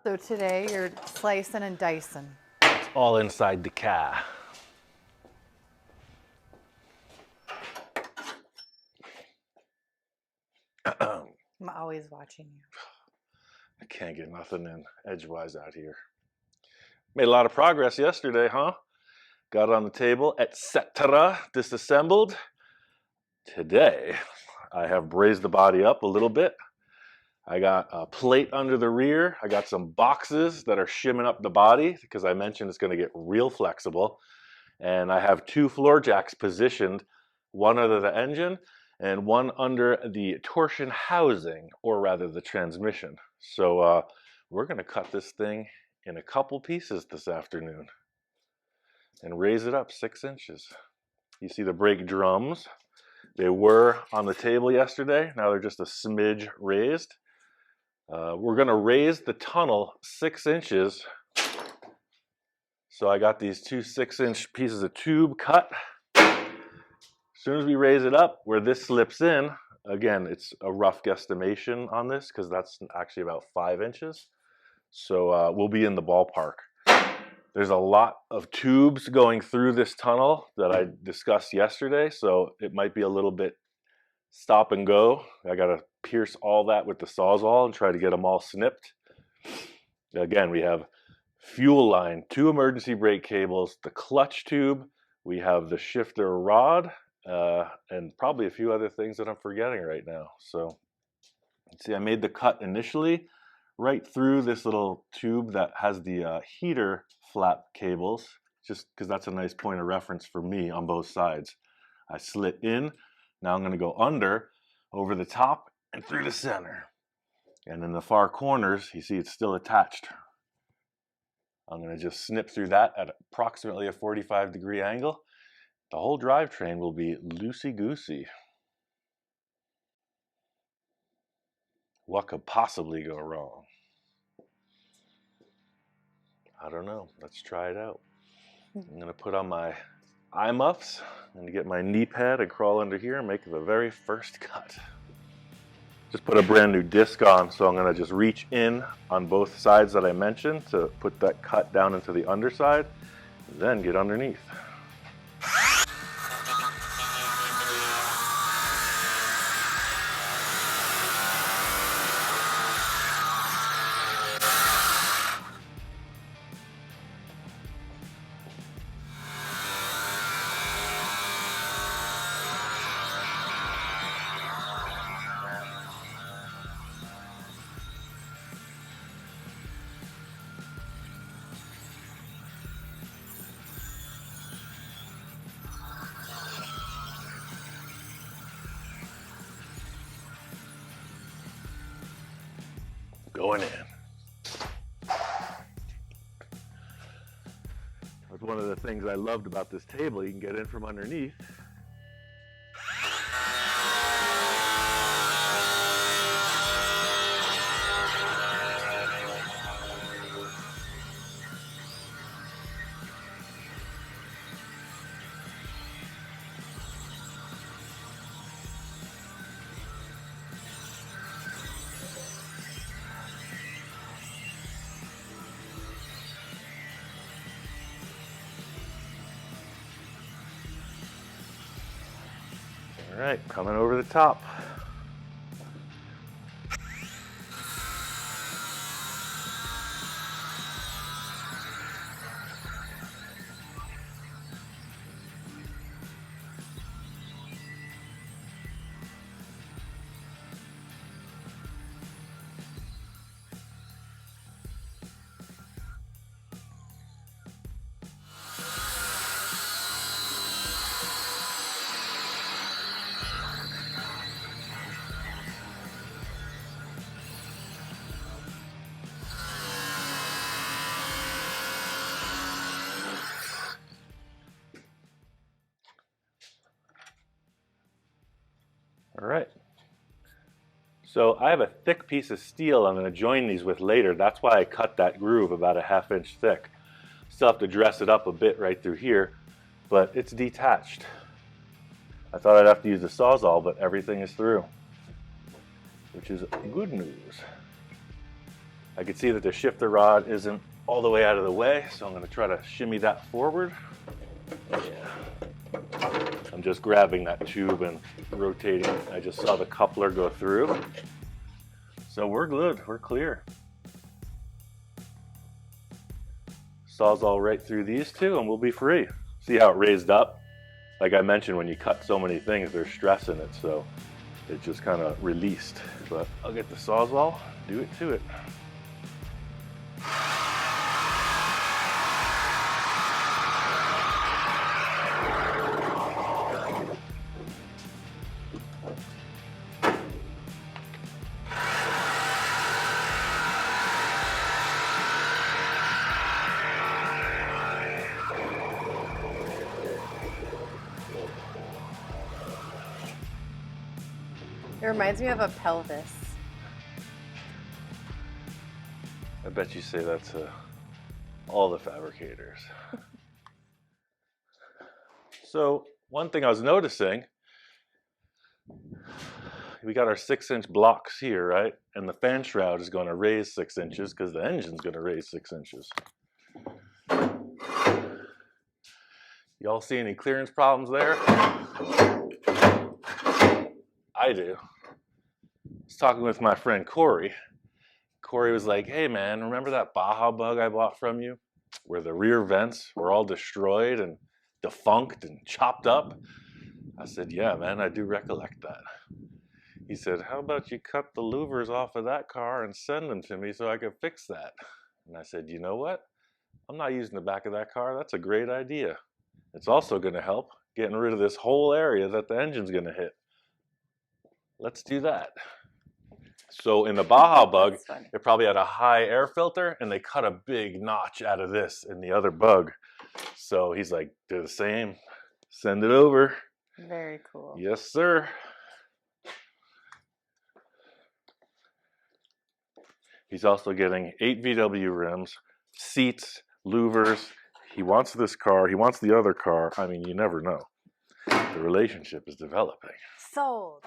So today you're slicing and dicing. It's all inside the car. I'm always watching you. I can't get nothing in edgewise out here. Made a lot of progress yesterday, huh? Got it on the table, etc. Disassembled. Today, I have raised the body up a little bit. I got a plate under the rear. I got some boxes that are shimming up the body because I mentioned it's going to get real flexible. And I have two floor jacks positioned, one under the engine and one under the torsion housing, or rather the transmission. So we're going to cut this thing in a couple pieces this afternoon and raise it up 6 inches. You see the brake drums. They were on the table yesterday. Now they're just a smidge raised. We're going to raise the tunnel 6 inches. So I got these two 6-inch pieces of tube cut. As soon as we raise it up, where this slips in, again, it's a rough guesstimation on this because that's actually about 5 inches. So we'll be in the ballpark. There's a lot of tubes going through this tunnel that I discussed yesterday, so it might be a little bit stop and go. I got to pierce all that with the Sawzall and try to get them all snipped. Again, we have fuel line, 2 emergency brake cables, the clutch tube, we have the shifter rod, and probably a few other things that I'm forgetting right now. So, see, I made the cut initially right through this little tube that has the heater flap cables, just because that's a nice point of reference for me on both sides. I slit in. Now I'm going to go under, over the top, and through the center. And in the far corners, you see it's still attached. I'm going to just snip through that at approximately a 45-degree angle. The whole drivetrain will be loosey-goosey. What could possibly go wrong? I don't know. Let's try it out. I'm going to put on my eye muffs. I'm going to get my knee pad and crawl under here and make the very first cut. Just put a brand new disc on, so I'm going to just reach in on both sides that I mentioned to put that cut down into the underside, then get underneath. Going in. That's one of the things I loved about this table. You can get in from underneath. All right, coming over the top. All right. So I have a thick piece of steel I'm going to join these with later. That's why I cut that groove about a 1/2 inch thick. Still have to dress it up a bit right through here, but it's detached. I thought I'd have to use the Sawzall, but everything is through, which is good news. I can see that the shifter rod isn't all the way out of the way, so I'm going to try to shimmy that forward. Yeah. I'm just grabbing that tube and rotating. I just saw the coupler go through. So we're good, we're clear. Sawzall right through these two and we'll be free. See how it raised up? Like I mentioned, when you cut so many things, there's stress in it, so it just kind of released. But I'll get the Sawzall, do it to it. It reminds me of a pelvis. I bet you say that to all the fabricators. So one thing I was noticing, we got our 6-inch blocks here, right? And the fan shroud is going to raise 6 inches because the engine's going to raise 6 inches. Y'all see any clearance problems there? I do. I was talking with my friend Corey. Corey was like, hey man, remember that Baja Bug I bought from you? Where the rear vents were all destroyed and defunct and chopped up? I said, yeah man, I do recollect that. He said, how about you cut the louvers off of that car and send them to me so I could fix that? And I said, you know what? I'm not using the back of that car. That's a great idea. It's also going to help getting rid of this whole area that the engine's going to hit. Let's do that. So in the Baja Bug, it probably had a high air filter and they cut a big notch out of this in the other Bug. So he's like, do the same, send it over. Very cool. Yes, sir. He's also getting 8 VW rims, seats, louvers. He wants this car. He wants the other car. I mean, you never know. The relationship is developing. Sold.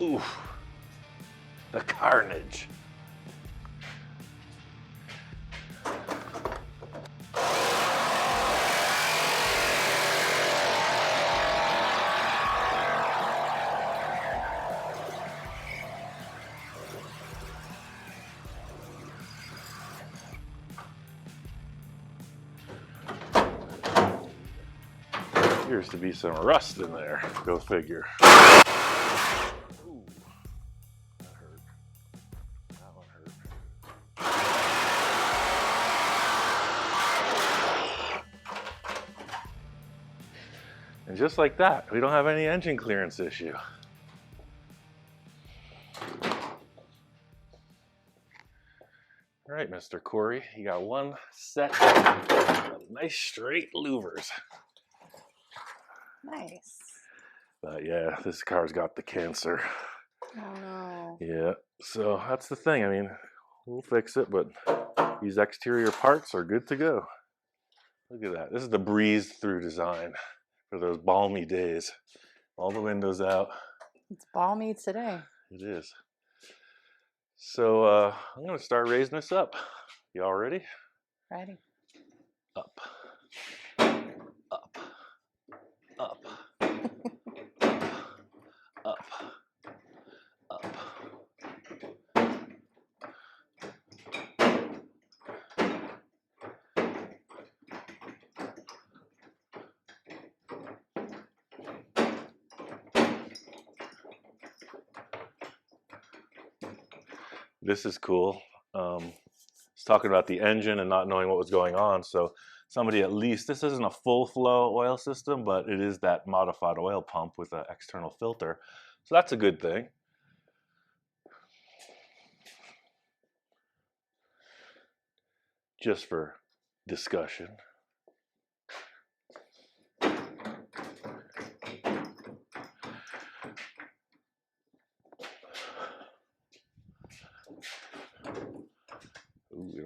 Oof. The carnage. Appears to be some rust in there. Go figure. Ooh, that hurt. That one hurt. And just like that, we don't have any engine clearance issue. All right, Mr. Corey, you got one set of nice straight louvers. Nice. But yeah, this car's got the cancer. Oh no. Yeah, so that's the thing. I mean, we'll fix it, but these exterior parts are good to go. Look at that. This is the breeze through design for those balmy days. All the windows out. It's balmy today. It is. So I'm going to start raising this up. Y'all ready? Ready. Up. Up. Up. Up. Up. This is cool. It's talking about the engine and not knowing what was going on. So somebody at least, this isn't a full flow oil system, but it is that modified oil pump with an external filter. So that's a good thing. Just for discussion.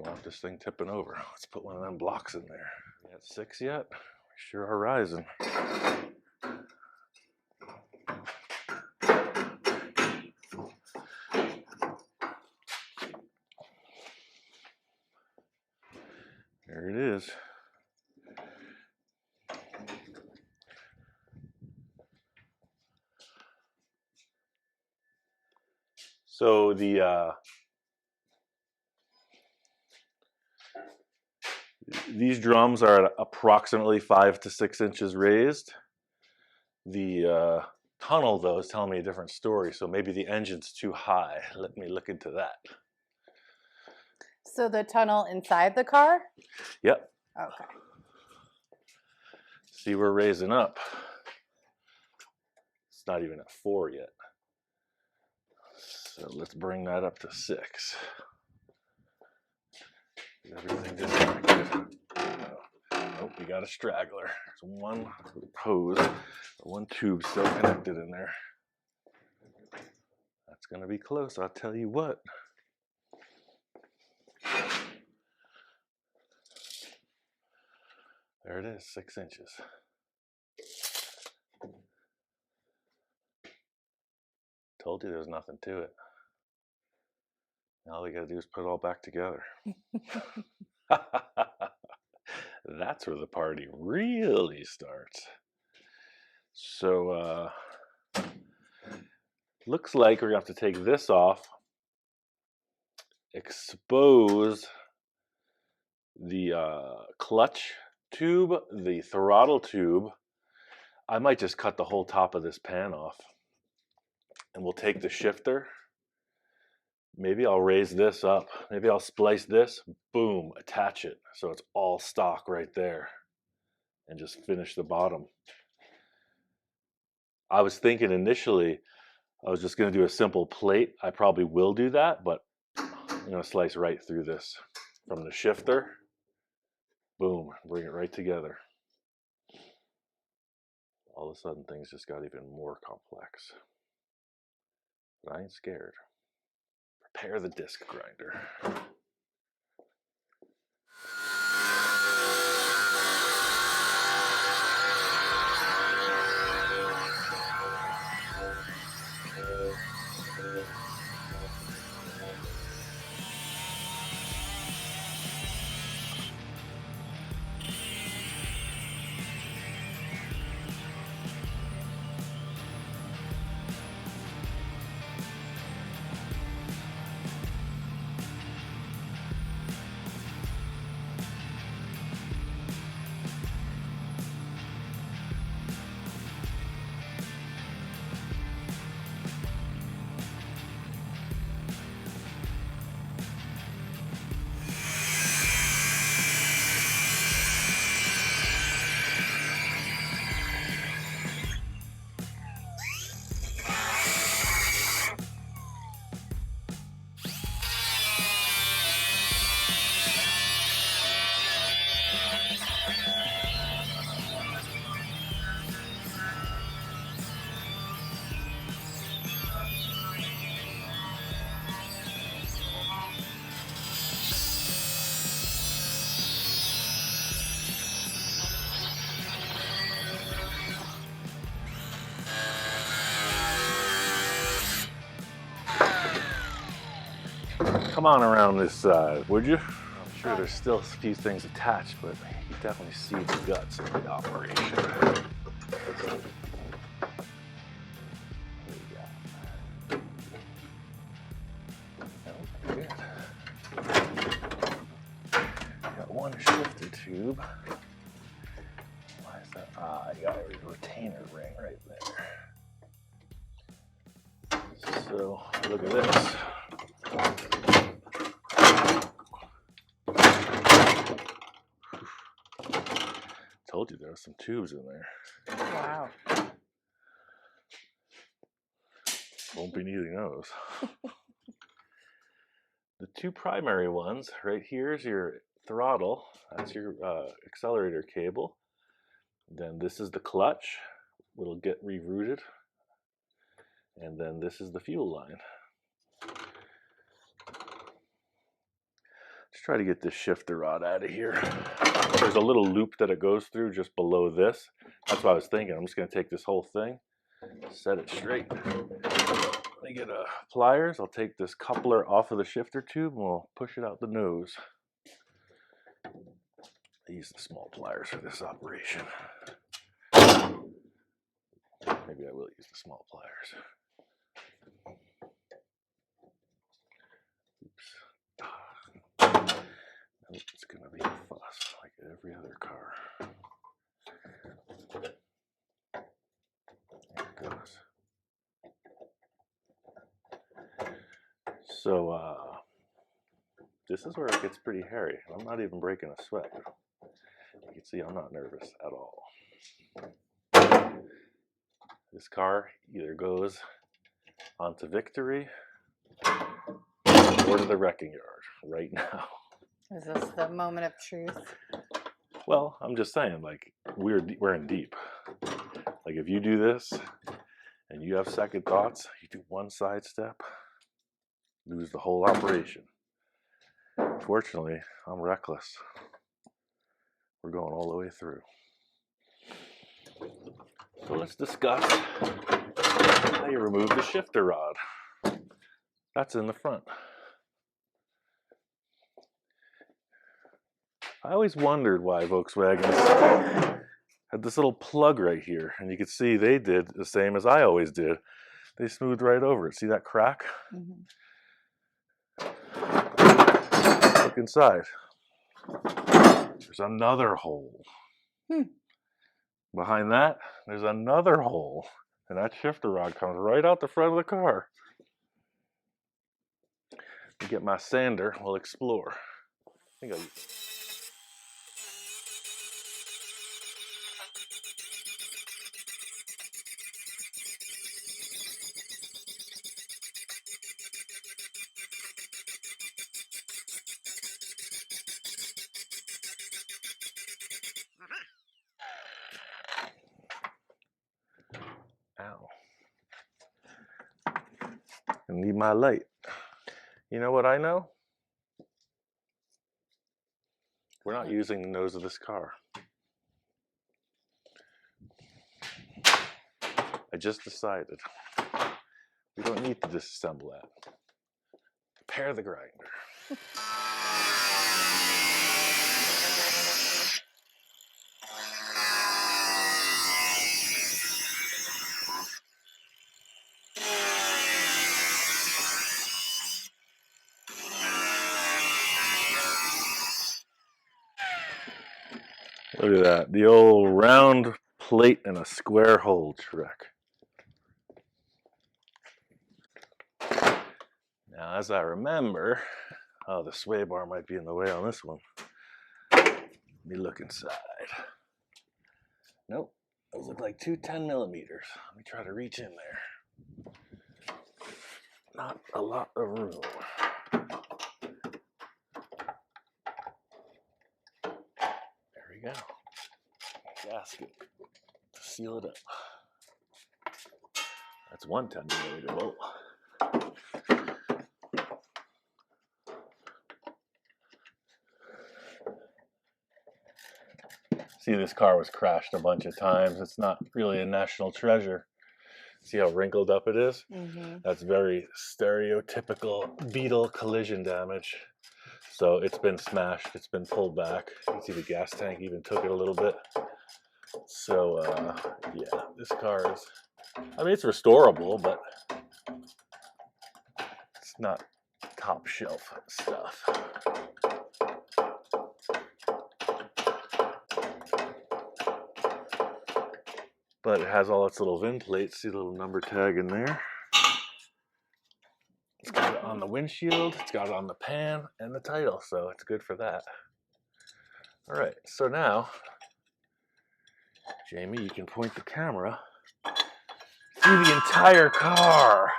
want this thing tipping over. Let's put one of them blocks in there. We at 6 yet? We sure are rising. There it is. So these drums are at approximately 5 to 6 inches raised. The tunnel, though, is telling me a different story. So maybe the engine's too high. Let me look into that. So the tunnel inside the car? Yep. Okay. See, we're raising up. It's not even at 4 yet. So let's bring that up to 6. Is everything disconnected? Nope, we got a straggler. There's one hose, one tube still connected in there. That's going to be close, I'll tell you what. There it is, 6 inches. Told you there's nothing to it. Now all we got to do is put it all back together. That's where the party really starts. So, looks like we're going to have to take this off, expose the clutch tube, the throttle tube. I might just cut the whole top of this pan off. And we'll take the shifter. Maybe I'll raise this up. Maybe I'll splice this, boom, attach it. So it's all stock right there. And just finish the bottom. I was thinking initially, I was just going to do a simple plate. I probably will do that, but I'm going to slice right through this. From the shifter, boom, bring it right together. All of a sudden, things just got even more complex. But I ain't scared. Prepare the disc grinder. Come on around this side, would you? I'm sure there's still a few things attached, but you definitely see the guts of the operation. Good. Got one shifter tube. Why is that? Ah, you got a retainer ring right there. So look at this. Told you there were some tubes in there. Wow. Won't be needing those. The two primary ones, right here is your throttle. That's your accelerator cable. Then this is the clutch. It'll get rerouted. And then this is the fuel line. Let's try to get this shifter rod out of here. There's a little loop that it goes through just below this. That's what I was thinking. I'm just going to take this whole thing, set it straight. Let me get pliers. I'll take this coupler off of the shifter tube and we'll push it out the nose. I use the small pliers for this operation. Maybe I will use the small pliers. Oops. Nope, it's going to be a fuss like every other car. There it goes. So, this is where it gets pretty hairy. I'm not even breaking a sweat. You can see I'm not nervous at all. This car either goes onto victory or to the wrecking yard right now. Is this the moment of truth? Well, I'm just saying, like, we're in deep. Like, if you do this and you have second thoughts, you do one side step, lose the whole operation. Fortunately, I'm reckless. We're going all the way through. So let's discuss how you remove the shifter rod. That's in the front. I always wondered why Volkswagen had this little plug right here, and you can see they did the same as I always did. They smoothed right over it. See that crack? Mm-hmm. Look inside. There's another hole. Behind that, there's another hole. And that shifter rod comes right out the front of the car. To get my sander, we'll explore. I think I'll use it. Ow. I need my light. You know what I know? We're not using the nose of this car. I just decided we don't need to disassemble that. Prepare the grinder. Look at that, the old round plate and a square hole trick. Now, as I remember, oh, the sway bar might be in the way on this one. Let me look inside. Nope, those look like two 10 millimeters. Let me try to reach in there. Not a lot of room. There we go. Gasket to seal it up. That's one 10 millimeter bolt. See, this car was crashed a bunch of times. It's not really a national treasure. See how wrinkled up it is? Mm-hmm. That's very stereotypical Beetle collision damage. So it's been smashed, it's been pulled back. You can see the gas tank even took it a little bit. So yeah, this car is, I mean, it's restorable, but it's not top shelf stuff. But it has all its little VIN plates. See the little number tag in there. It's got it on the windshield, it's got it on the pan and the title, so it's good for that. All right, so now, Jamie, you can point the camera through the entire car.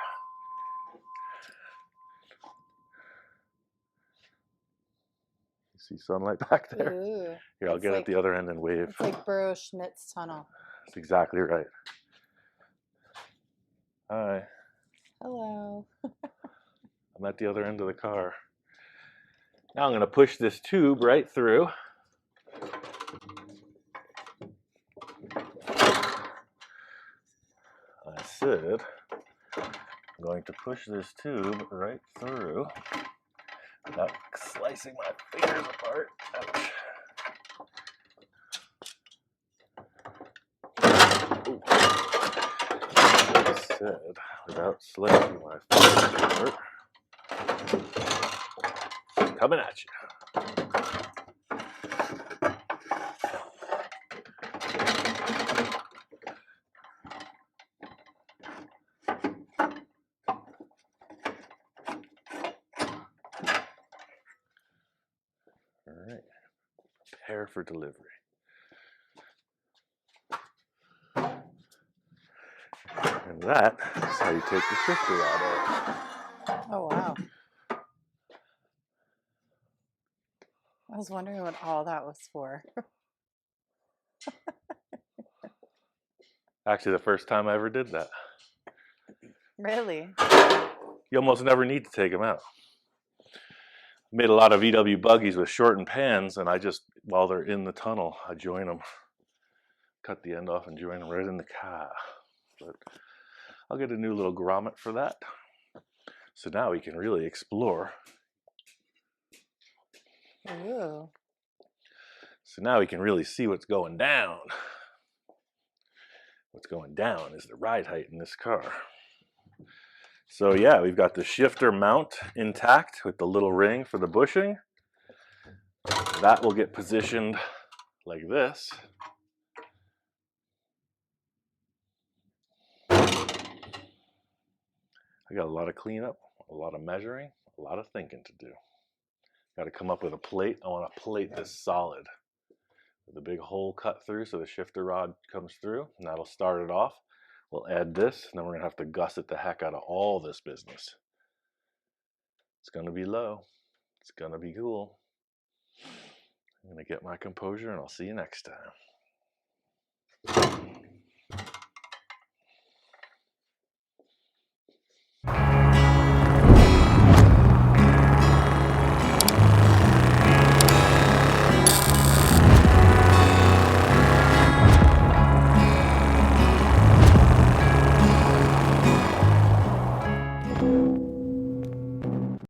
You see sunlight back there? Ooh, Here, I'll get at the other end and wave. it's like Burrow Schmidt's tunnel. That's exactly right. Hi. Hello. I'm at the other end of the car. Now I'm going to push this tube right through. I said I'm going to push this tube right through without slicing my fingers apart. Ouch. Ooh. I said without slicing my fingers apart. Coming at you. All right, prepare for delivery. And that is how you take the shifter rod out. Oh, wow. I was wondering what all that was for. Actually, the first time I ever did that. Really? You almost never need to take them out. Made a lot of VW buggies with shortened pans, and I just, while they're in the tunnel, I join them, cut the end off and join them right in the car. But I'll get a new little grommet for that. So now we can really explore. Ooh. So now we can really see what's going down. What's going down is the ride height in this car. So yeah, we've got the shifter mount intact with the little ring for the bushing. That will get positioned like this. I got a lot of cleanup, a lot of measuring, a lot of thinking to do. Got to come up with a plate. I want to plate this solid with a big hole cut through so the shifter rod comes through, and that'll start it off. We'll add this, and then we're going to have to gusset the heck out of all this business. It's going to be low. It's going to be cool. I'm going to get my composure, and I'll see you next time.